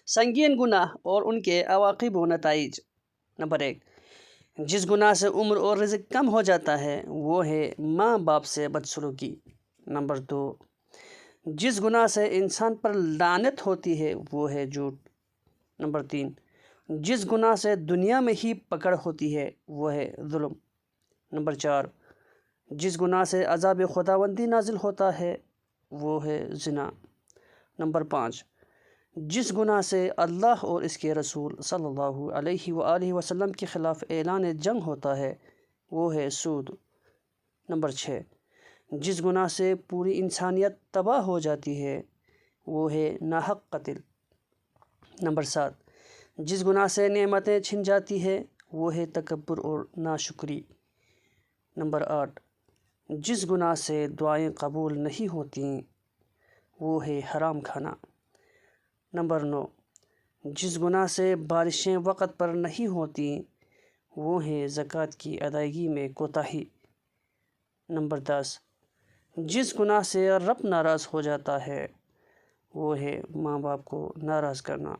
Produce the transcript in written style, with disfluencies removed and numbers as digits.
संगीन गुनाह और उनके अवाक़िब व नताइज। नंबर 1, जिस गुनाह से उम्र और रिज़्क़ कम हो जाता है वो है माँ बाप से बदसलूकी। नंबर 2, जिस गुनाह से इंसान पर लानत होती है वो है झूठ। नंबर 3, जिस गुनाह से दुनिया में ही पकड़ होती है वो है जुल्म। नंबर 4, जिस गुनाह से अज़ाब खुदावंदी नाजिल होता है वो है ज़िना। नंबर 5, जिस गुनाह से अल्लाह और इसके रसूल सल्लल्लाहु अलैहि वसल्लम के ख़िलाफ़ ऐलान जंग होता है वो है सूद। नंबर 6, जिस गुनाह से पूरी इंसानियत तबाह हो जाती है वो है नाहक कत्ल। नंबर 7, जिस गुनाह से नेमतें छिन जाती है वो है तकब्बुर और नाशुक्री। नंबर 8, जिस गुनाह से दुआएं कबूल नहीं होती वो है हराम खाना। नंबर 9, जिस गुनाह से बारिशें वक़्त पर नहीं होती वो है ज़कात की अदायगी में कोताही। नंबर 10, जिस गुनाह से रब नाराज़ हो जाता है वो है माँ बाप को नाराज़ करना।